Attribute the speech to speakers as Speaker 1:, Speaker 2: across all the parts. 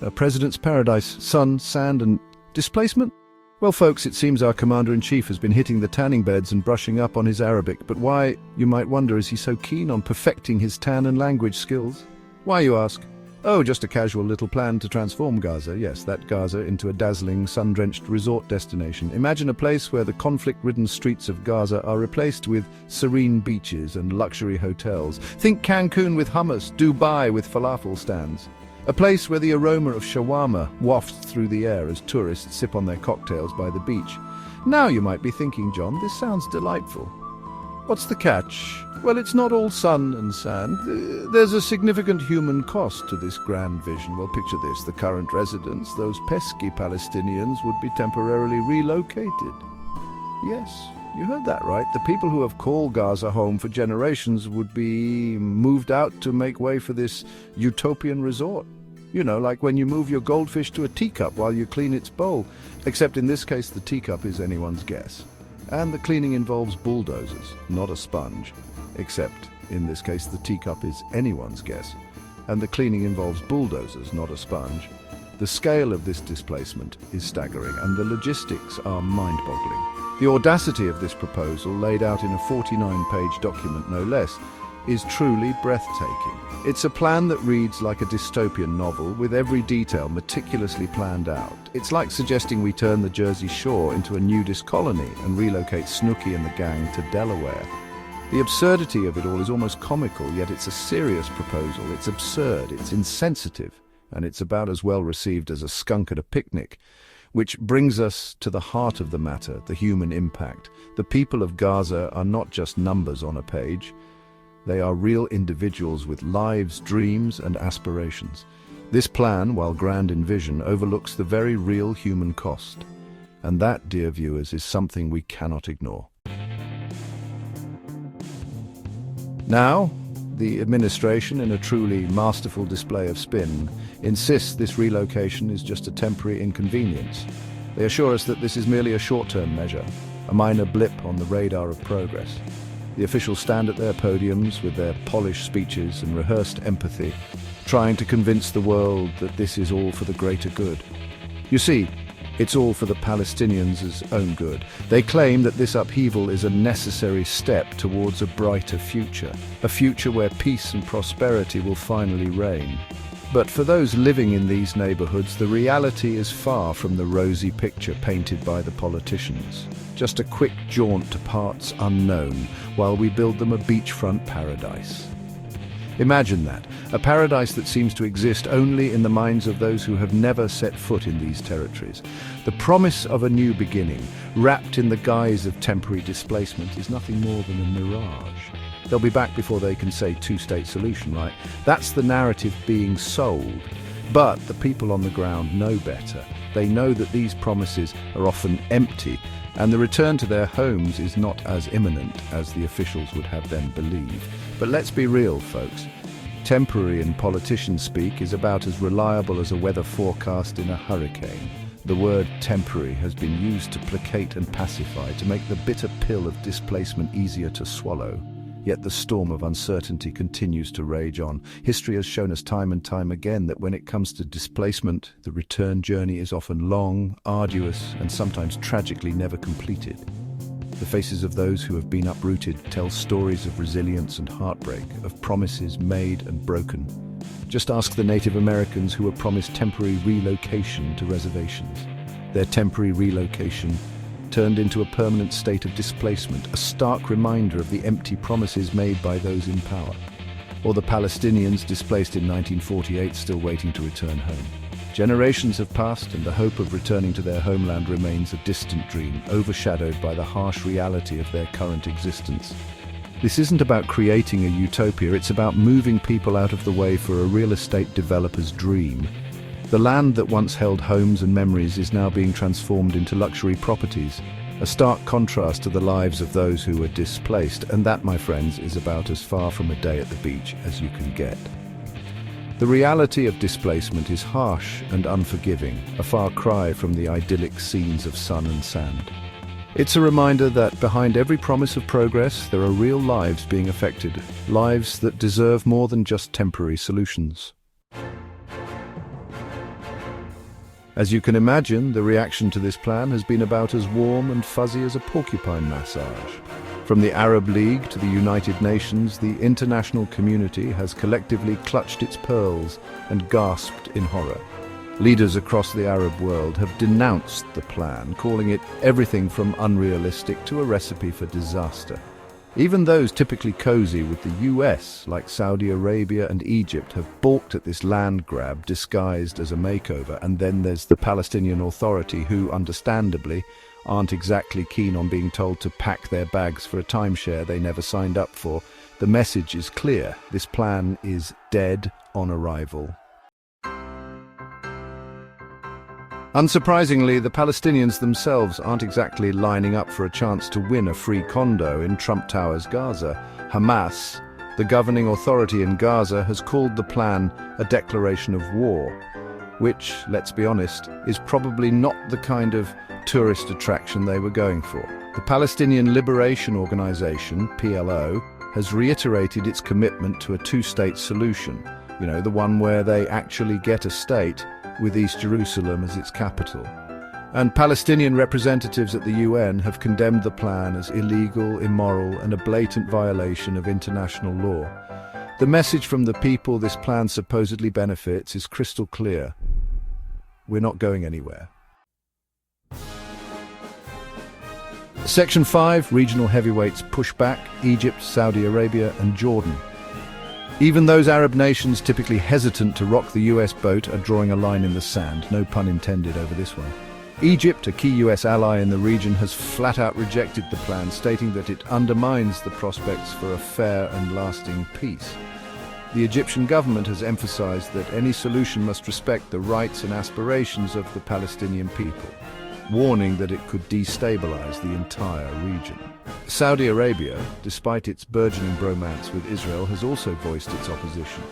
Speaker 1: A president's paradise, sun, sand and displacement? Well, folks, it seems our commander-in-chief has been hitting the tanning beds and brushing up on his Arabic. But why, you might wonder, is he so keen on perfecting his tan and language skills? Why, you ask? Oh, just a casual little plan to transform Gaza, yes, that Gaza, into a dazzling, sun-drenched resort destination. Imagine a place where the conflict-ridden streets of Gaza are replaced with serene beaches and luxury hotels. Think Cancun with hummus, Dubai with falafel stands. A place where the aroma of shawarma wafts through the air as tourists sip on their cocktails by the beach. Now you might be thinking, John, this sounds delightful. What's the catch? Well, it's not all sun and sand. There's a significant human cost to this grand vision. Well, picture this. The current residents, those pesky Palestinians, would be temporarily relocated. Yes, you heard that right. The people who have called Gaza home for generations would be moved out to make way for this utopian resort. You know, like when you move your goldfish to a teacup while you clean its bowl. Except in this case, the teacup is anyone's guess. And the cleaning involves bulldozers, not a sponge. Except, in this case, the teacup is anyone's guess. And the cleaning involves bulldozers, not a sponge. The scale of this displacement is staggering, and the logistics are mind-boggling. The audacity of this proposal, laid out in a 49-page document no less, is truly breathtaking. It's a plan that reads like a dystopian novel, with every detail meticulously planned out. It's like suggesting we turn the Jersey Shore into a nudist colony and relocate Snooki and the gang to Delaware. The absurdity of it all is almost comical, yet it's a serious proposal. It's absurd, it's insensitive, and it's about as well received as a skunk at a picnic. Which brings us to the heart of the matter, the human impact. The people of Gaza are not just numbers on a page. They are real individuals with lives, dreams, and aspirations. This plan, while grand in vision, overlooks the very real human cost. And that, dear viewers, is something we cannot ignore. Now, the administration, in a truly masterful display of spin, insists this relocation is just a temporary inconvenience. They assure us that this is merely a short-term measure, a minor blip on the radar of progress. The officials stand at their podiums with their polished speeches and rehearsed empathy, trying to convince the world that this is all for the greater good. You see, it's all for the Palestinians' own good. They claim that this upheaval is a necessary step towards a brighter future, a future where peace and prosperity will finally reign. But for those living in these neighborhoods, the reality is far from the rosy picture painted by the politicians. Just a quick jaunt to parts unknown while we build them a beachfront paradise. Imagine that, a paradise that seems to exist only in the minds of those who have never set foot in these territories. The promise of a new beginning, wrapped in the guise of temporary displacement, is nothing more than a mirage. They'll be back before they can say two-state solution, right? That's the narrative being sold. But the people on the ground know better. They know that these promises are often empty, and the return to their homes is not as imminent as the officials would have them believe. But let's be real, folks. Temporary in politician speak is about as reliable as a weather forecast in a hurricane. The word temporary has been used to placate and pacify, to make the bitter pill of displacement easier to swallow. Yet the storm of uncertainty continues to rage on. History has shown us time and time again that when it comes to displacement, the return journey is often long, arduous, and sometimes tragically never completed. The faces of those who have been uprooted tell stories of resilience and heartbreak, of promises made and broken. Just ask the Native Americans who were promised temporary relocation to reservations. Their temporary relocation turned into a permanent state of displacement, a stark reminder of the empty promises made by those in power. Or the Palestinians displaced in 1948 still waiting to return home. Generations have passed and the hope of returning to their homeland remains a distant dream, overshadowed by the harsh reality of their current existence. This isn't about creating a utopia, it's about moving people out of the way for a real estate developer's dream. The land that once held homes and memories is now being transformed into luxury properties, a stark contrast to the lives of those who were displaced, and that, my friends, is about as far from a day at the beach as you can get. The reality of displacement is harsh and unforgiving, a far cry from the idyllic scenes of sun and sand. It's a reminder that behind every promise of progress, there are real lives being affected, lives that deserve more than just temporary solutions. As you can imagine, the reaction to this plan has been about as warm and fuzzy as a porcupine massage. From the Arab League to the United Nations, the international community has collectively clutched its pearls and gasped in horror. Leaders across the Arab world have denounced the plan, calling it everything from unrealistic to a recipe for disaster. Even those typically cozy with the US, like Saudi Arabia and Egypt, have balked at this land grab disguised as a makeover. And then there's the Palestinian Authority, who, understandably, aren't exactly keen on being told to pack their bags for a timeshare they never signed up for. The message is clear. This plan is dead on arrival. Unsurprisingly, the Palestinians themselves aren't exactly lining up for a chance to win a free condo in Trump Tower's Gaza. Hamas, the governing authority in Gaza, has called the plan a declaration of war, which, let's be honest, is probably not the kind of tourist attraction they were going for. The Palestinian Liberation Organization, PLO, has reiterated its commitment to a two-state solution, the one where they actually get a state with East Jerusalem as its capital. And Palestinian representatives at the UN have condemned the plan as illegal, immoral, and a blatant violation of international law. The message from the people this plan supposedly benefits is crystal clear. We're not going anywhere. Section 5, regional heavyweights push back: Egypt, Saudi Arabia, and Jordan. Even those Arab nations typically hesitant to rock the US boat are drawing a line in the sand, no pun intended over this one. Egypt, a key US ally in the region, has flat out rejected the plan, stating that it undermines the prospects for a fair and lasting peace. The Egyptian government has emphasized that any solution must respect the rights and aspirations of the Palestinian people, warning that it could destabilize the entire region. Saudi Arabia, despite its burgeoning bromance with Israel, has also voiced its opposition.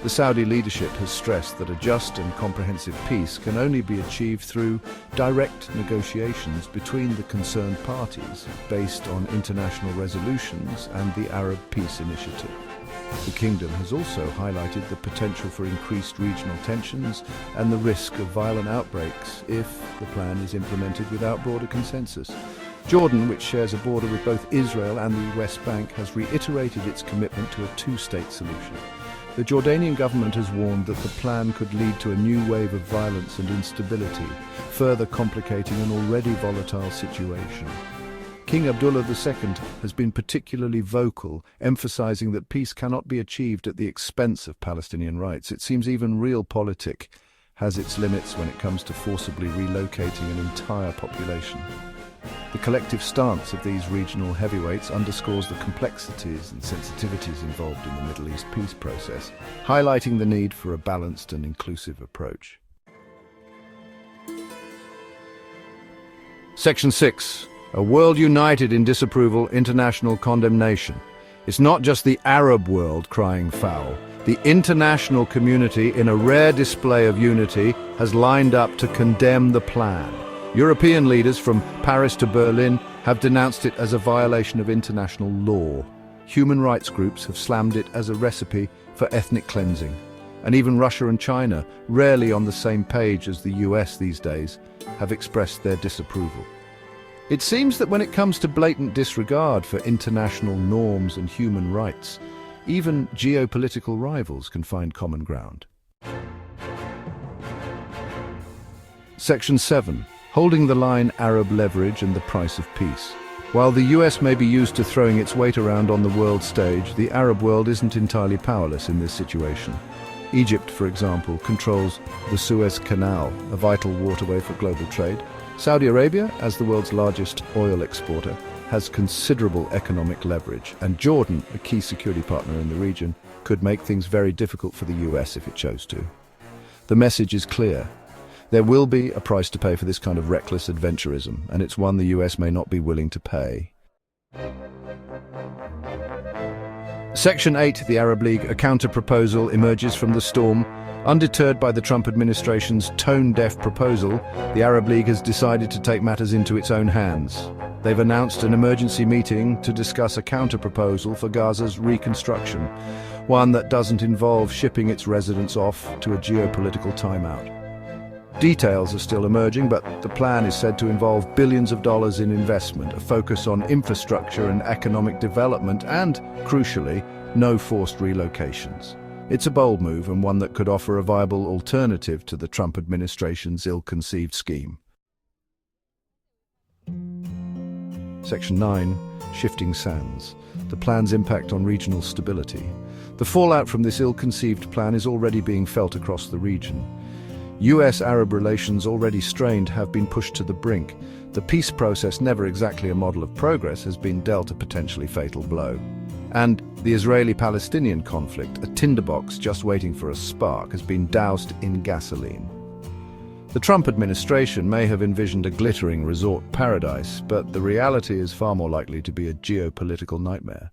Speaker 1: The Saudi leadership has stressed that a just and comprehensive peace can only be achieved through direct negotiations between the concerned parties, based on international resolutions and the Arab Peace Initiative. The kingdom has also highlighted the potential for increased regional tensions and the risk of violent outbreaks if the plan is implemented without broader consensus. Jordan, which shares a border with both Israel and the West Bank, has reiterated its commitment to a two-state solution. The Jordanian government has warned that the plan could lead to a new wave of violence and instability, further complicating an already volatile situation. King Abdullah II has been particularly vocal, emphasizing that peace cannot be achieved at the expense of Palestinian rights. It seems even realpolitik has its limits when it comes to forcibly relocating an entire population. The collective stance of these regional heavyweights underscores the complexities and sensitivities involved in the Middle East peace process, highlighting the need for a balanced and inclusive approach. Section 6. A world united in disapproval, international condemnation. It's not just the Arab world crying foul. The international community, in a rare display of unity, has lined up to condemn the plan. European leaders from Paris to Berlin have denounced it as a violation of international law. Human rights groups have slammed it as a recipe for ethnic cleansing. And even Russia and China, rarely on the same page as the US these days, have expressed their disapproval. It seems that when it comes to blatant disregard for international norms and human rights, even geopolitical rivals can find common ground. Section 7. Holding the line: Arab leverage and the price of peace. While the US may be used to throwing its weight around on the world stage, the Arab world isn't entirely powerless in this situation. Egypt, for example, controls the Suez Canal, a vital waterway for global trade. Saudi Arabia, as the world's largest oil exporter, has considerable economic leverage, and Jordan, a key security partner in the region, could make things very difficult for the US if it chose to. The message is clear. There will be a price to pay for this kind of reckless adventurism, and it's one the US may not be willing to pay. Section 8, the Arab League, a counter-proposal emerges from the storm. Undeterred by the Trump administration's tone-deaf proposal, the Arab League has decided to take matters into its own hands. They've announced an emergency meeting to discuss a counter-proposal for Gaza's reconstruction, one that doesn't involve shipping its residents off to a geopolitical timeout. Details are still emerging, but the plan is said to involve billions of dollars in investment, a focus on infrastructure and economic development, and, crucially, no forced relocations. It's a bold move and one that could offer a viable alternative to the Trump administration's ill-conceived scheme. Section 9. Shifting sands. The plan's impact on regional stability. The fallout from this ill-conceived plan is already being felt across the region. US-Arab relations, already strained, have been pushed to the brink. The peace process, never exactly a model of progress, has been dealt a potentially fatal blow. And the Israeli-Palestinian conflict, a tinderbox just waiting for a spark, has been doused in gasoline. The Trump administration may have envisioned a glittering resort paradise, but the reality is far more likely to be a geopolitical nightmare.